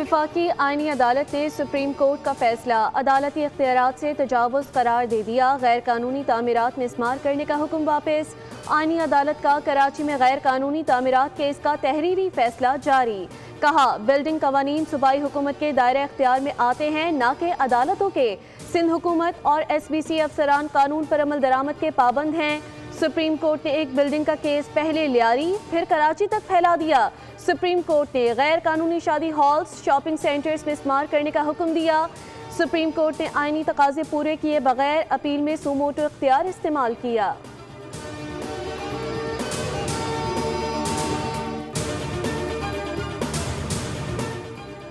वफाकी आईनी अदालत ने सुप्रीम कोर्ट का फैसला अदालती इख्तियारात से तजावुज़ करार दे दिया। गैर कानूनी तामीरात मिस्मार करने का हुक्म वापस। आईनी अदालत का कराची में गैर कानूनी तामीरात केस का तहरीरी फैसला जारी। कहा, बिल्डिंग कवानीन सूबाई हुकूमत के दायरे इख्तियार में आते हैं, न कि अदालतों के। सिंध हुकूमत और SBC अफसरान कानून पर अमल दरामद के पाबंद हैं। सुप्रीम कोर्ट ने एक बिल्डिंग का केस पहले लियारी फिर कराची तक फैला दिया। सुप्रीम कोर्ट ने गैर कानूनी शादी हॉल्स, शॉपिंग सेंटर्स में इस्तेमाल करने का हुक्म दिया। सुप्रीम कोर्ट ने आईनी तकाजे पूरे किए बगैर अपील में सुमोटो इख्तियार इस्तेमाल किया।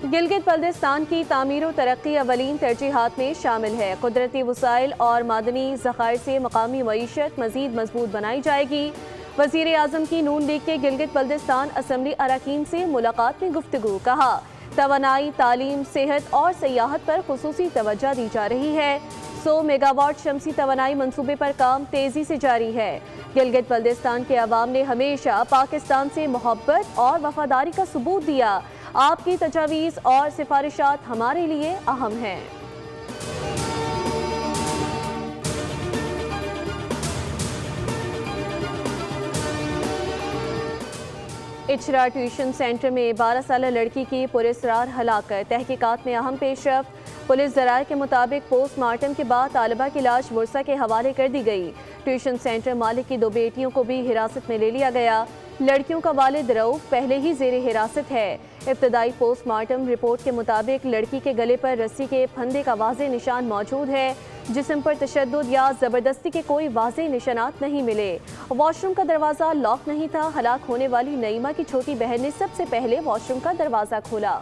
गिलगित बल्तिस्तान की तामीर व तरक्की अवलीन तरजीहात में शामिल है। कुदरती वसाइल और मादनी ज़खायर से मकामी मईशत मज़ीद मजबूत बनाई जाएगी। वज़ीर आज़म की नून लीग के गिलगित बल्तिस्तान असम्बली अरकान से मुलाकात में गुफ्तगू। कहा, तवानाई, तालीम, सेहत और सियाहत पर खुसूसी तवज्जो दी जा रही है। 100 मेगावाट शमसी तवानाई मंसूबे पर काम तेज़ी से जारी है। गिलगित बल्तिस्तान के अवाम ने हमेशा पाकिस्तान से मोहब्बत और वफादारी का सबूत दिया। आपकी तजावीज़ और सिफारिशात हमारे लिए अहम हैं। इचरा ट्यूशन सेंटर में 12 साल लड़की की पुरस्रार हलाकत। तहकीकात में अहम पेशरफ्त। पुलिस ज़राए के मुताबिक पोस्टमार्टम के बाद तालिबा की लाश वर्सा के हवाले कर दी गई। ट्यूशन सेंटर मालिक की 2 बेटियों को भी हिरासत में ले लिया गया। लड़कियों का वालिद रऊफ पहले ही जेर हिरासत है। इब्तदाई पोस्टमार्टम रिपोर्ट के मुताबिक लड़की के गले पर रस्सी के फंदे का वाज़े निशान मौजूद है। जिस्म पर तशद्दुद या ज़बरदस्ती के कोई वाज़े निशानात नहीं मिले। वॉशरूम का दरवाज़ा लॉक नहीं था। हलाक होने वाली नईमा की छोटी बहन ने सबसे पहले वॉशरूम का दरवाज़ा खोला।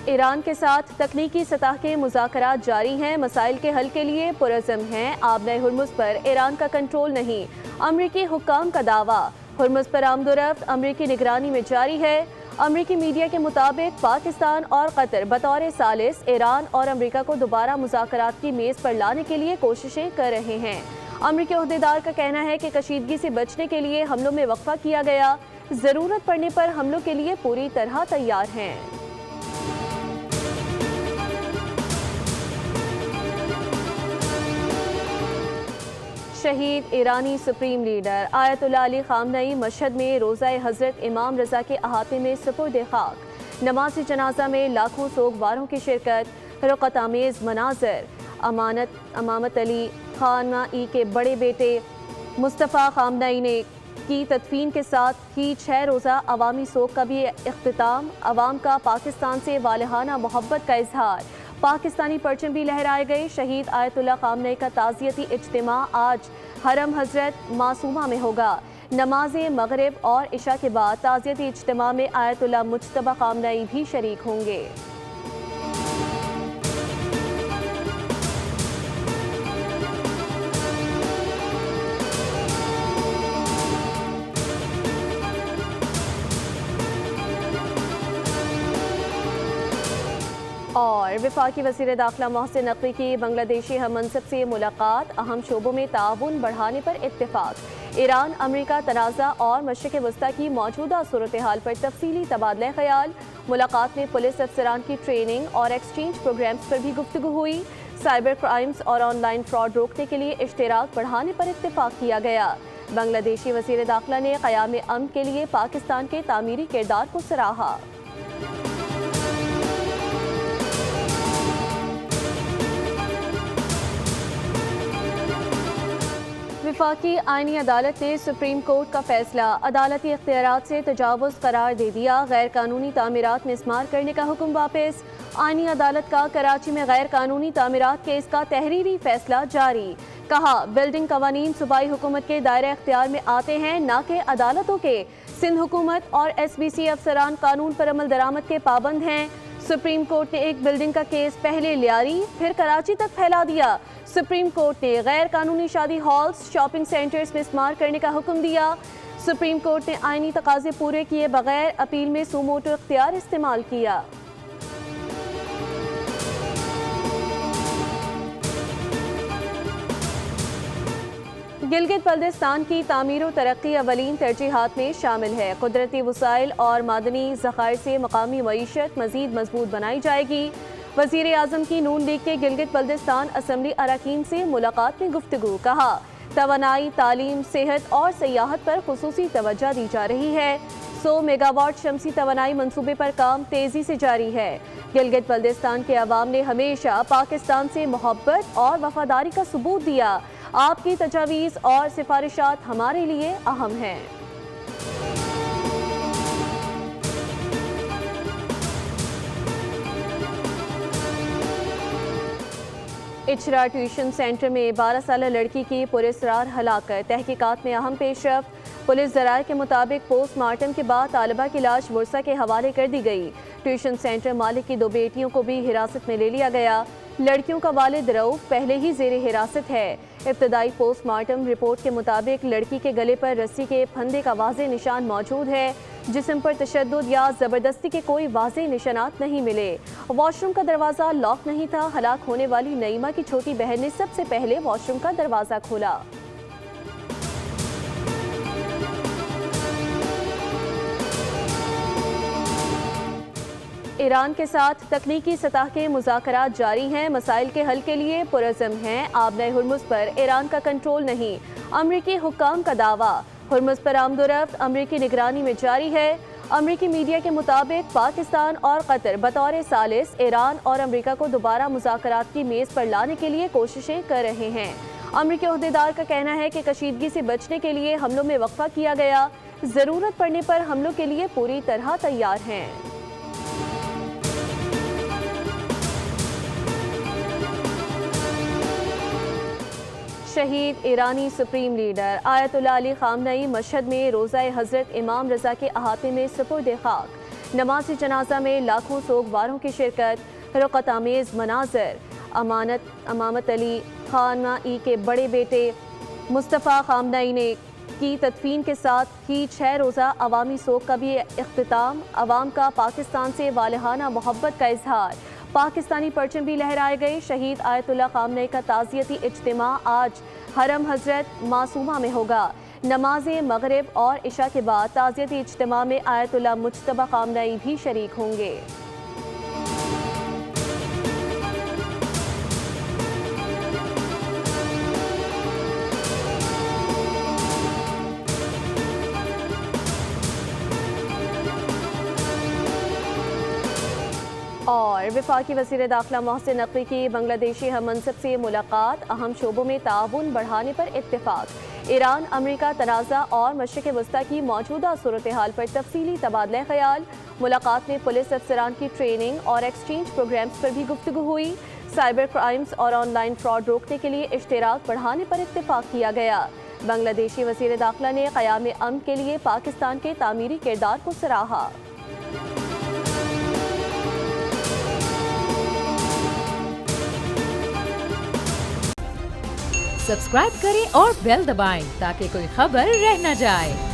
ईरान के साथ तकनीकी सतह के मुज़ाकरात जारी हैं। मसाइल के हल के लिए पुरज़्म हैं। आबने हुर्मुज़ पर ईरान का कंट्रोल नहीं, अमरीकी हुक्काम का दावा। हुर्मुज़ पर आमदोरफ्त अमरीकी निगरानी में जारी है। अमरीकी मीडिया के मुताबिक पाकिस्तान और कतर बतौर सालिस ईरान और अमरीका को दोबारा मुज़ाकरात की मेज़ पर लाने के लिए कोशिशें कर रहे हैं। अमरीकी ओहदेदार का कहना है कि कशीदगी से बचने के लिए हमलों में वक्फा किया गया। ज़रूरत पड़ने पर हमलों के लिए पूरी तरह तैयार हैं। शहीद ईरानी supreme leader Ayatollah Ali Khamenei Mashhad में रोज़ा हज़रत इमाम रज़ा के अहाते में सुपुर्द खाक। नमाज जनाजा में लाखों सोगवारों की शिरकत। रुक़त आमेज़ मनाज़र। अमामत अली खामनई के बड़े बेटे मुस्तफ़ा खामनई ने की तदफीन के साथ ही 6 रोज़ा अवामी सोग का भी इख्तिताम। अवाम का पाकिस्तान से वालहाना मोहब्बत का इजहार। पाकिस्तानी परचम भी लहराए गए। शहीद आयतुल्लाह खामनई का ताज़ियती इज्तिमा आज हरम हज़रत मासूमा में होगा। नमाज मगरिब और इशा के बाद ताज़ियती इज्तिमा में आयतुल्लाह मुज्तबा खामनई भी शरीक होंगे। और वफाकी वज़ीर दाखिला मोहसिन नकवी की बांग्लादेशी हम मनसब से मुलाकात। अहम शोबों में ताउन बढ़ाने पर इत्तेफाक। ईरान अमरीका तनाज़ा और मशरिक़ वस्ता की मौजूदा सूरत हाल पर तफसीली तबादला ख्याल। मुलाकात में पुलिस अफसरान की ट्रेनिंग और एक्सचेंज प्रोग्राम्स पर भी गुफ्तगू हुई। साइबर क्राइम्स और ऑनलाइन फ्रॉड रोकने के लिए इश्तिराक बढ़ाने पर इत्तेफाक किया गया। बांग्लादेशी वज़ीर दाखिला ने क़याम अमन के लिए पाकिस्तान के तामीरी किरदार को सराहा। वफाकी आईनी अदालत ने सुप्रीम कोर्ट का फैसला अदालती इख्तियारात से तजावुज़ करार दे दिया। गैर कानूनी तामीरात में इस्तेमाल करने का हुक्म वापस। आईनी अदालत का कराची में गैर कानूनी तामीरात केस का तहरीरी फैसला जारी। कहा, बिल्डिंग कवानीन सूबाई हुकूमत के दायरे इख्तियार में आते हैं, न कि अदालतों के। सिंध हुकूमत और SBC अफसरान कानून पर अमल दरामद के पाबंद हैं। सुप्रीम कोर्ट ने एक बिल्डिंग का केस पहले लियारी फिर कराची तक फैला दिया। सुप्रीम कोर्ट ने गैर कानूनी शादी हॉल्स, शॉपिंग सेंटर्स में इस्तेमाल करने का हुक्म दिया। सुप्रीम कोर्ट ने आईनी तकाजे पूरे किए बगैर अपील में सुमोटो इख्तियार इस्तेमाल किया। गिलगित बल्दिस्तान की तामीर व तरक्की अवलीन तरजीहात में शामिल है। कुदरती वसाइल और मादनी ज़खायर से मकामी मईशत मज़ीद मजबूत बनाई जाएगी। वज़ीर आज़म की नून लीग के गिलगित बल्दिस्तान असम्बली अरकान से मुलाकात में गुफ्तगू। कहा, तवानाई, तालीम, सेहत और सियाहत पर खुसूसी तवज्जो दी जा रही है। 100 मेगावाट शमसी तवानाई मंसूबे पर काम तेजी से जारी है। गिलगित बल्दिस्तान के अवाम ने हमेशा पाकिस्तान से मोहब्बत और वफादारी का सबूत दिया। आपकी तजावीज़ और सिफारिशात हमारे लिए अहम हैं। इचरा ट्यूशन सेंटर में 12 साल लड़की की पुरस्रार हलाकत। तहकीकात में अहम पेशरफ्त। पुलिस ज़राए के मुताबिक पोस्टमार्टम के बाद तालिबा की लाश वर्सा के हवाले कर दी गई। ट्यूशन सेंटर मालिक की 2 बेटियों को भी हिरासत में ले लिया गया। लड़कियों का वालिद रऊफ पहले ही ज़ेरे हिरासत है। इब्तदाई पोस्टमार्टम रिपोर्ट के मुताबिक लड़की के गले पर रस्सी के फंदे का वाज़े निशान मौजूद है। जिस्म पर तशद्दुद या ज़बरदस्ती के कोई वाज़े निशानात नहीं मिले। वॉशरूम का दरवाज़ा लॉक नहीं था। हलाक होने वाली नईमा की छोटी बहन ने सबसे पहले वॉशरूम का दरवाज़ा खोला। ईरान के साथ तकनीकी सतह के मुज़ाकरात जारी हैं। मसाइल के हल के लिए पुरज़म हैं। आबने हुर्मुज़ पर ईरान का कंट्रोल नहीं, अमरीकी हुक्काम का दावा। हुर्मुज़ पर आमदोरफ्त अमरीकी निगरानी में जारी है। अमरीकी मीडिया के मुताबिक पाकिस्तान और कतर बतौर सालिस ईरान और अमरीका को दोबारा मुज़ाकरात की मेज़ पर लाने के लिए कोशिशें कर रहे हैं। अमरीकी ओहदेदार का कहना है कि कशीदगी से बचने के लिए हमलों में वक्फा किया गया। ज़रूरत पड़ने पर हमलों के लिए पूरी तरह तैयार हैं। शहीद ईरानी supreme leader Ayatollah Ali Khamenei Mashhad में रोज़ा हज़रत इमाम रज़ा के अहाते में सुपुर्द खाक। नमाज जनाजा में लाखों सोगवारों की शिरकत। रुक़त आमेज़ मनाज़र। अमामत अली खामनई के बड़े बेटे मुस्तफ़ा खामनई ने की तदफीन के साथ ही 6 रोज़ा अवामी सोग का भी इख्तिताम। अवाम का पाकिस्तान से वालहाना मोहब्बत का इजहार। पाकिस्तानी परचम भी लहराए गए। शहीद आयतुल्लाह खामनई का ताज़ियती इज्तिमा आज हरम हज़रत मासूमा में होगा। नमाज मगरिब और इशा के बाद ताज़ियती इज्तिमा में आयतुल्लाह मुज्तबा खामनई भी शरीक होंगे। और वफाकी वज़ीर दाखिला मोहसिन नकवी की बांग्लादेशी हम मनसब से मुलाकात। अहम शोबों में ताउन बढ़ाने पर इत्तेफाक। ईरान अमरीका तनाज़ा और मशरिक़ वस्ता की मौजूदा सूरत हाल पर तफसीली तबादला ख्याल। मुलाकात में पुलिस अफसरान की ट्रेनिंग और एक्सचेंज प्रोग्राम्स पर भी गुफ्तगू हुई। साइबर क्राइम्स और ऑनलाइन फ्रॉड रोकने के लिए इश्तिराक बढ़ाने पर इत्तेफाक किया गया। बांग्लादेशी वज़ीर दाखिला ने क़याम अमन के लिए पाकिस्तान के तामीरी किरदार को सराहा। सब्सक्राइब करें और बेल दबाएं ताकि कोई खबर रह न जाए।